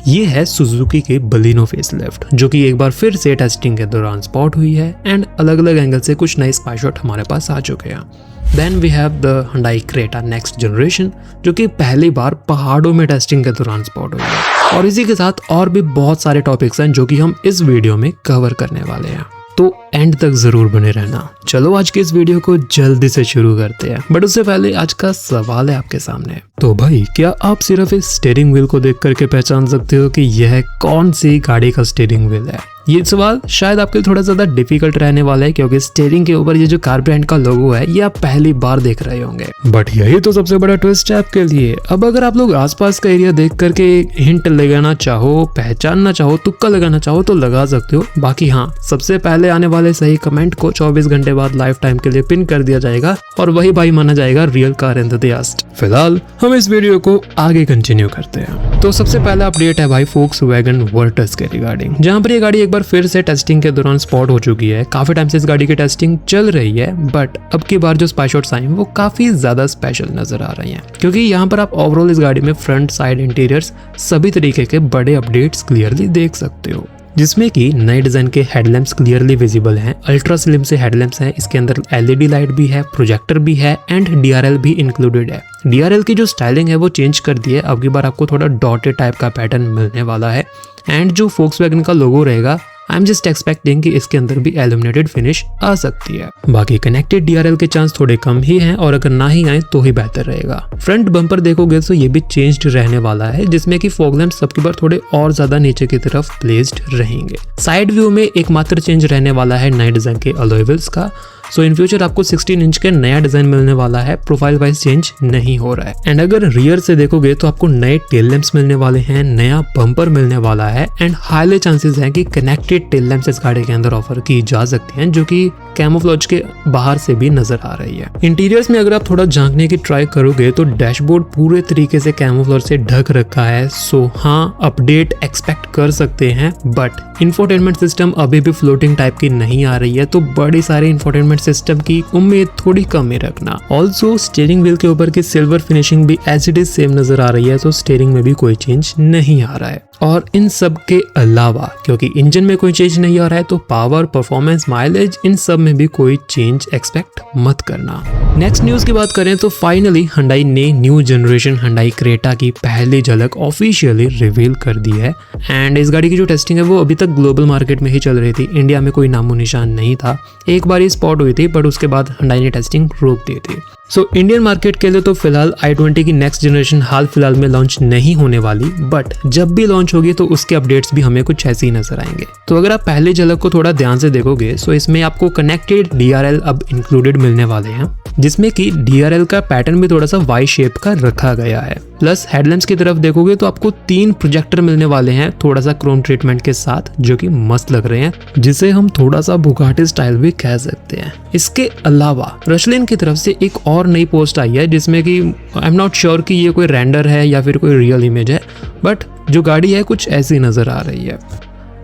ये है सुजुकी के बलिनो फेसलिफ्ट, जो कि एक बार फिर से टेस्टिंग के दौरान स्पॉट हुई है एंड अलग अलग एंगल से कुछ नए स्पाई शॉट हमारे पास आ चुके हैं। Then we have the Hyundai Creta next generation, जो कि पहली बार पहाड़ों में टेस्टिंग के दौरान स्पॉट हुई है। और इसी के साथ और भी बहुत सारे टॉपिक्स हैं जो कि हम इस वीडियो में कवर करने वाले हैं, तो एंड तक जरूर बने रहना। चलो आज के इस वीडियो को जल्दी से शुरू करते हैं, बट उससे पहले आज का सवाल है आपके सामने। तो भाई, क्या आप सिर्फ इस स्टीयरिंग व्हील को देख करके पहचान सकते हो कि यह कौन सी गाड़ी का स्टीयरिंग व्हील है? ये सवाल शायद आपके लिए थोड़ा ज्यादा डिफिकल्ट रहने वाला है, क्योंकि स्टीयरिंग के ऊपर ये जो कार ब्रांड का लोगो है ये आप पहली बार देख रहे होंगे। बट यही तो सबसे बड़ा ट्विस्ट है आपके लिए। अब अगर आप लोग आसपास का एरिया देख करके हिंट लगाना चाहो, पहचानना चाहो, तुक्का लगाना चाहो तो लगा सकते हो। बाकी हाँ, सबसे पहले आने वाले सही कमेंट को 24 घंटे बाद लाइफ टाइम के लिए पिन कर दिया जाएगा और वही भाई माना जाएगा रियल कार एंथुसियास्ट। फिलहाल हम इस वीडियो को आगे कंटिन्यू करते हैं। तो सबसे पहला अपडेट है भाई Volkswagen Virtus के रिगार्डिंग, जहाँ पर ये गाड़ी एक बार फिर से टेस्टिंग के दौरान स्पॉट हो चुकी है। काफी टाइम से इस गाड़ी की टेस्टिंग चल रही है, बट अब की बार जो स्पाई शॉट्स आई हैं वो काफी ज्यादा स्पेशल नजर आ रही हैं, क्योंकि यहाँ पर आप ओवरऑल इस गाड़ी में फ्रंट साइड इंटीरियर्स सभी तरीके के बड़े अपडेट्स क्लियरली देख सकते हो, जिसमें कि नए डिजाइन के हेडलैम्प्स क्लियरली विजिबल हैं। अल्ट्रा स्लिम से हेडलैम्प्स हैं, इसके अंदर LED लाइट भी है, प्रोजेक्टर भी है एंड DRL भी इंक्लूडेड है। DRL की जो स्टाइलिंग है वो चेंज कर दी है, अब की बार आपको थोड़ा डॉटेड टाइप का पैटर्न मिलने वाला है एंड जो Volkswagen का लोगो रहेगा आई एम जस्ट एक्सपेक्टिंग कि इसके अंदर भी एल्यूमिनेटेड फिनिश आ सकती है। बाकी कनेक्टेड DRL के चांस थोड़े कम ही हैं और अगर ना ही आए तो ही बेहतर रहेगा। फ्रंट बम्पर देखोगे तो ये भी चेंज्ड रहने वाला है, जिसमें कि फॉग लैंप्स सबकी बार थोड़े और ज्यादा नीचे की तरफ प्लेस्ड रहेंगे। साइड व्यू में एकमात्र चेंज रहने वाला है नए डिजाइन के अलॉय व्हील्स का। सो इन फ्यूचर आपको 16 इंच के नया डिजाइन मिलने वाला है, प्रोफाइल वाइज चेंज नहीं हो रहा है। एंड अगर रियर से देखोगे तो आपको नए टेल लैंप्स मिलने वाले हैं, नया बम्पर मिलने वाला है एंड हाईली चांसेस हैं कि कनेक्टेड टेल लैंप्स इस गाड़ी के अंदर ऑफर की जा सकती हैं, जो कि कैमोफ्लेज के बाहर से भी नजर आ रही है। इंटीरियर्स में अगर आप थोड़ा झांकने की ट्राई करोगे तो डैशबोर्ड पूरे तरीके से कैमोफ्लेज से ढक रखा है। सो हाँ, अपडेट एक्सपेक्ट कर सकते हैं, बट इंफोटेनमेंट सिस्टम अभी भी फ्लोटिंग टाइप की नहीं आ रही है, तो बड़ी सारे इंफोटेनमेंट सिस्टम की उम्मीद थोड़ी कम ही रखना। ऑल्सो स्टीयरिंग व्हील के ऊपर की सिल्वर फिनिशिंग भी एज इट इज सेम नजर आ रही है, तो स्टीयरिंग में भी कोई चेंज नहीं आ रहा है। और इन सब के अलावा क्योंकि इंजन में कोई चेंज नहीं आ रहा है, तो पावर, परफॉर्मेंस, माइलेज, इन सब में भी कोई चेंज एक्सपेक्ट मत करना। नेक्स्ट न्यूज की बात करें तो फाइनली Hyundai ने न्यू जनरेशन Hyundai Creta की पहली झलक ऑफिशियली रिवील कर दी है एंड इस गाड़ी की जो टेस्टिंग है वो अभी तक ग्लोबल मार्केट में ही चल रही थी, इंडिया में कोई नामो निशान नहीं था। एक बार ये स्पॉट हुई थी, बट उसके बाद Hyundai ने टेस्टिंग रोक दी थी। सो इंडियन मार्केट के लिए तो फिलहाल i20 की नेक्स्ट जनरेशन हाल फिलहाल में लॉन्च नहीं होने वाली, बट जब भी लॉन्च होगी तो उसके अपडेट्स भी हमें कुछ ऐसे ही नजर आएंगे। तो अगर आप पहले झलक को थोड़ा ध्यान से देखोगे तो इसमें आपको कनेक्टेड DRL अब इंक्लूडेड मिलने वाले हैं, जिसमें कि DRL का पैटर्न भी थोड़ा सा वाई शेप का रखा गया है। प्लस हेडलैम्प्स की तरफ देखोगे तो आपको 3 प्रोजेक्टर मिलने वाले हैं थोड़ा सा क्रोम ट्रीटमेंट के साथ, जो कि मस्त लग रहे हैं, जिसे हम थोड़ा सा बुगाटी स्टाइल भी कह सकते हैं। इसके अलावा रशलिन की तरफ से एक और नई पोस्ट आई है, जिसमें कि आई एम नॉट श्योर कि ये कोई रेंडर है या फिर कोई रियल इमेज है, बट जो गाड़ी है कुछ ऐसी नजर आ रही है।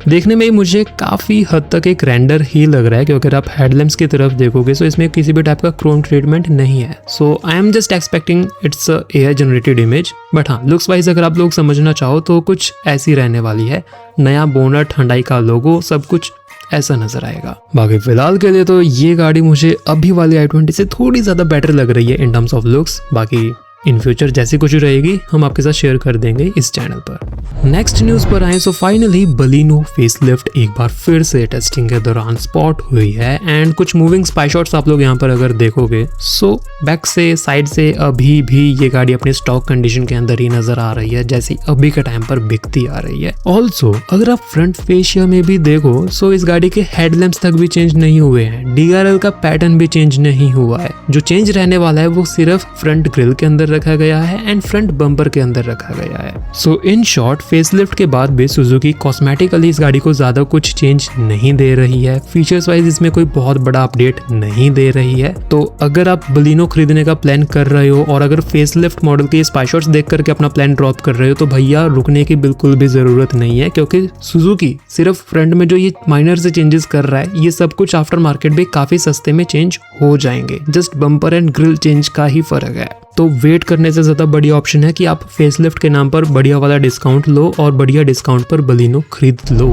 देखने में मुझे काफ़ी हद तक एक रेंडर ही लग रहा है, क्योंकि अगर आप हेडलैम्प्स की तरफ देखोगे तो इसमें किसी भी टाइप का क्रोम ट्रीटमेंट नहीं है। So I am just expecting it's AI generated image, but हाँ, लुक्स वाइज अगर आप लोग समझना चाहो तो कुछ ऐसी रहने वाली है। नया बोनट, Hyundai का लोगो, सब कुछ ऐसा नजर आएगा। बाकी फिलहाल के लिए तो ये गाड़ी मुझे अभी वाली i20 से थोड़ी ज्यादा बेटर लग रही है इन टर्म्स ऑफ लुक्स। बाकी इन फ्यूचर जैसी कुछ रहेगी हम आपके साथ शेयर कर देंगे इस चैनल पर। नेक्स्ट न्यूज पर आए तो फाइनली बलिनो फेसलिफ्ट एक बार फिर से टेस्टिंग के दौरान स्पॉट हुई है एंड कुछ मूविंग स्पाई शॉट्स आप लोग यहाँ पर अगर देखोगे सो बैक से, साइड से अभी भी ये गाड़ी अपने स्टॉक कंडीशन के अंदर ही नजर आ रही है, जैसी अभी के टाइम पर बिकती आ रही है। ऑल्सो अगर आप फ्रंट फेशिया में भी देखो सो इस गाड़ी के हेडलैम्प्स तक भी चेंज नहीं हुए हैं, DRL का पैटर्न भी चेंज नहीं हुआ है। जो चेंज रहने वाला है वो सिर्फ फ्रंट ग्रिल के अंदर रखा गया है एंड फ्रंट बम्पर के अंदर रखा गया है। सो इन शॉर्ट फेसलिफ्ट के बाद भी सुजुकी कॉस्मेटिकली इस गाड़ी को ज्यादा कुछ चेंज नहीं दे रही है। फीचर्स वाइज इसमें कोई बहुत बड़ा अपडेट नहीं दे रही है। तो अगर आप बलिनो खरीदने का प्लान कर रहे हो और अगर फेसलिफ्ट मॉडल के स्पाई शॉट्स देख करके अपना प्लान ड्रॉप कर रहे हो तो भैया रुकने की बिल्कुल भी जरूरत नहीं है, क्योंकि सुजुकी सिर्फ फ्रंट में जो ये माइनर से चेंजेस कर रहा है ये सब कुछ आफ्टर मार्केट भी काफी सस्ते में चेंज हो जाएंगे। Just bumper and grill change का ही फर्क है। तो वेट करने से ज़्यादा बढ़िया ऑप्शन है कि आप फेसलिफ्ट के नाम पर बढ़िया वाला डिस्काउंट लो और बढ़िया डिस्काउंट पर बलिनो खरीद लो।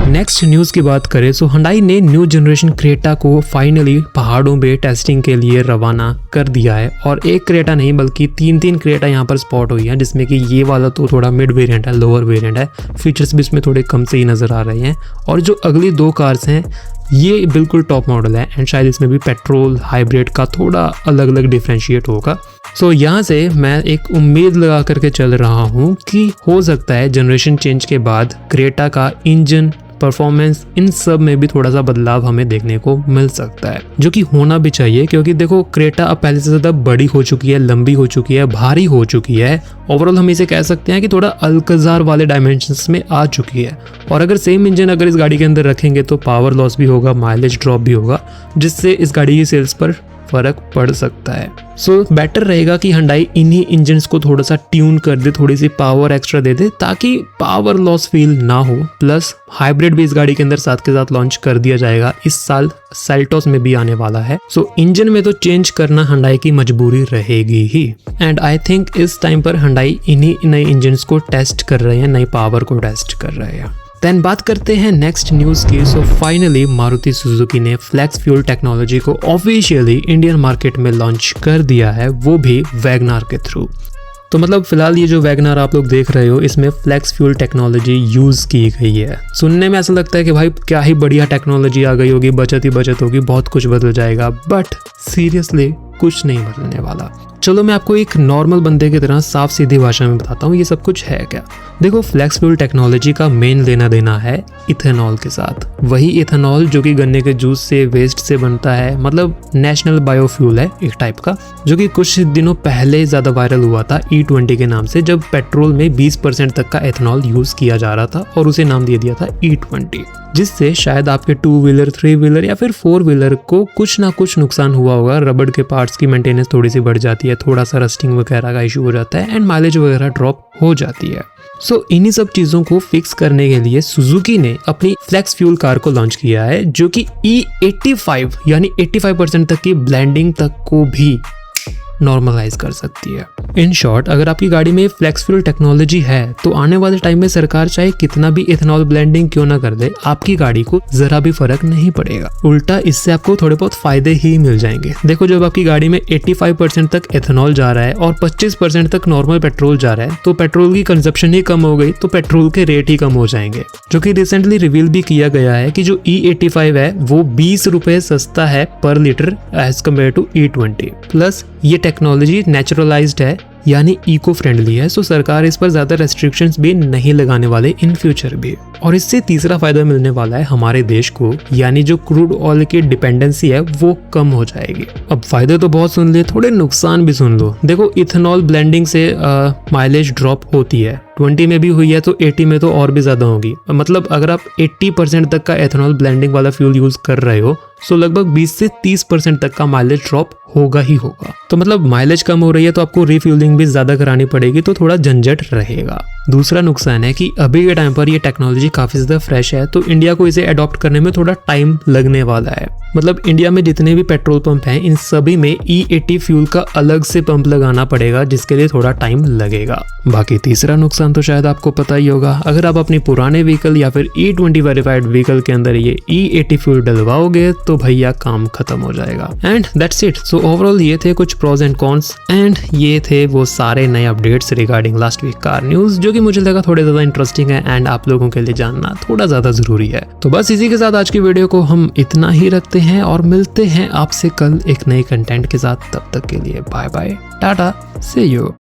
नेक्स्ट न्यूज़ की बात करें तो Hyundai ने न्यू जनरेशन क्रेटा को फाइनली पहाड़ों में टेस्टिंग के लिए रवाना कर दिया है और एक क्रेटा नहीं बल्कि तीन क्रेटा यहाँ पर स्पॉट हुई है, जिसमें कि ये वाला तो थोड़ा मिड वेरिएंट है, लोअर वेरिएंट है, फीचर्स भी इसमें थोड़े कम से ही नज़र आ रहे हैं। और जो अगली 2 कार्स हैं ये बिल्कुल टॉप मॉडल है एंड शायद इसमें भी पेट्रोल हाइब्रिड का थोड़ा अलग अलग डिफ्रेंशिएट होगा। सो यहाँ से मैं एक उम्मीद लगा करके चल रहा हूँ कि हो सकता है जनरेशन चेंज के बाद क्रेटा का इंजन परफॉर्मेंस इन सब में भी थोड़ा सा बदलाव हमें देखने को मिल सकता है, जो कि होना भी चाहिए क्योंकि देखो क्रेटा अब पहले से ज़्यादा बड़ी हो चुकी है, लंबी हो चुकी है, भारी हो चुकी है। ओवरऑल हम इसे कह सकते हैं कि थोड़ा अल्कजार वाले डायमेंशंस में आ चुकी है और अगर सेम इंजन अगर इस गाड़ी के अंदर रखेंगे तो पावर लॉस भी होगा, माइलेज ड्रॉप भी होगा, जिससे इस गाड़ी की सेल्स पर फर्क पड़ सकता है। सो बेटर रहेगा कि Hyundai इन्हीं इंजन्स को थोड़ा सा ट्यून कर दे, थोड़ी सी पावर एक्स्ट्रा दे दे ताकि पावर लॉस फील ना हो। प्लस हाइब्रिड भी इस गाड़ी के अंदर साथ के साथ लॉन्च कर दिया जाएगा, इस साल सेल्टोस में भी आने वाला है। सो इंजन में तो चेंज करना Hyundai की मजबूरी रहेगी ही एंड आई थिंक इस टाइम पर Hyundai इन्हीं नए इंजन्स को टेस्ट कर रहे हैं, नई पावर को टेस्ट कर रहे हैं। देन बात करते हैं नेक्स्ट न्यूज़ की। सो फाइनली मारुति सुजुकी ने फ्लेक्स फ्यूल टेक्नोलॉजी को ऑफिशियली इंडियन मार्केट में लॉन्च कर दिया है, वो भी वैगनार के थ्रू। तो मतलब फिलहाल ये जो वैगनार आप लोग देख रहे हो इसमें फ्लेक्स फ्यूल टेक्नोलॉजी यूज़ की गई है। सुनने में ऐसा लगता है कि भाई क्या ही बढ़िया टेक्नोलॉजी आ गई होगी, बचत ही बचत होगी, बहुत कुछ बदल जाएगा, बट सीरियसली कुछ नहीं बदलने वाला। चलो मैं आपको एक नॉर्मल बंदे की तरह साफ सीधी भाषा में बताता हूँ ये सब कुछ है क्या। देखो फ्लेक्स फ्यूल टेक्नोलॉजी का मेन लेना देना है इथेनॉल के साथ, वही इथेनॉल जो कि गन्ने के जूस से वेस्ट से बनता है, मतलब नेशनल बायोफ्यूल है एक टाइप का, जो कि कुछ दिनों पहले ज़्यादा वायरल हुआ था E20 के नाम से, जब पेट्रोल में 20% तक का इथेनॉल यूज़ किया जा रहा था और उसे नाम दे दिया था E20, जिससे शायद आपके 2 व्हीलर 3 व्हीलर या फिर 4 व्हीलर को कुछ ना कुछ नुकसान हुआ होगा। रबड़ के पार्ट्स की मेंटेनेंस थोड़ी सी बढ़ जाती है, थोड़ा सा रस्टिंग वगैरह का इशू हो जाता है एंड माइलेज वगैरह ड्रॉप हो जाती है। सो इन्हीं सब चीज़ों को फिक्स करने के लिए सुजुकी ने अपनी फ्लेक्स फ्यूल कार को लॉन्च किया है, जो कि E85 यानी 85% तक की ब्लेंडिंग तक को भी नॉर्मलाइज कर सकती है। इन शॉर्ट अगर आपकी गाड़ी में फ्लेक्स फ्यूल टेक्नोलॉजी है तो आने वाले टाइम में सरकार चाहे कितना भी इथेनॉल ब्लेंडिंग क्यों ना कर दे, आपकी गाड़ी को जरा भी फर्क नहीं पड़ेगा, उल्टा इससे आपको थोड़े बहुत फायदे ही मिल जाएंगे। देखो जब आपकी गाड़ी में 85% तक इथेनॉल जा रहा है और 25% तक नॉर्मल पेट्रोल जा रहा है तो पेट्रोल की कंजप्शन ही कम हो गई, तो पेट्रोल के रेट ही कम हो जाएंगे, जो कि रिसेंटली रिवील भी किया गया है कि जो E85 है वो 20 रुपए सस्ता है पर litre as compare to E20। Plus ये टेक्नोलॉजी नेचुरलाइज्ड है यानी इको फ्रेंडली है, सो सरकार इस पर ज्यादा रेस्ट्रिक्शंस भी नहीं लगाने वाले इन फ्यूचर भी। और इससे तीसरा फायदा मिलने वाला है हमारे देश को, यानी जो क्रूड ऑयल की डिपेंडेंसी है वो कम हो जाएगी। अब फायदे तो बहुत सुन लिए, थोड़े नुकसान भी सुन लो। देखो इथेनॉल ब्लेंडिंग से माइलेज ड्रॉप होती है, 20 में भी हुई है तो 80 में तो और भी ज्यादा होगी। मतलब अगर आप 80% तक का एथेनॉल ब्लेंडिंग वाला फ्यूल यूज कर रहे हो तो लगभग 20 से 30% तक का माइलेज ड्रॉप होगा ही होगा। तो मतलब माइलेज कम हो रही है तो आपको रिफ्यूलिंग भी ज्यादा करानी पड़ेगी, तो थोड़ा झंझट रहेगा। दूसरा नुकसान है कि अभी के टाइम पर ये टेक्नोलॉजी काफी ज्यादा फ्रेश है, तो इंडिया को इसे अडॉप्ट करने में थोड़ा टाइम लगने वाला है। मतलब इंडिया में जितने भी पेट्रोल पंप हैं इन सभी में E80 फ्यूल का अलग से पंप लगाना पड़ेगा, जिसके लिए थोड़ा टाइम लगेगा। बाकी तीसरा नुकसान तो शायद आपको पता ही होगा, अगर आप अपने पुराने व्हीकल या फिर E20 वेरीफाइड व्हीकल के अंदर ये E80 फ्यूल डलवाओगे तो भैया काम खत्म हो जाएगा। And that's it. So overall ये थे कुछ प्रोज एंड कॉन्स एंड ये थे वो सारे नए updates regarding last week car news, जो कि मुझे लगा थोड़े ज्यादा इंटरेस्टिंग है एंड आप लोगों के लिए जानना थोड़ा ज्यादा जरूरी है। तो बस इसी के साथ आज की वीडियो को हम इतना ही रखते हैं और मिलते हैं आपसे कल एक नए कंटेंट के साथ। तब तक के लिए bye bye, tata, see you.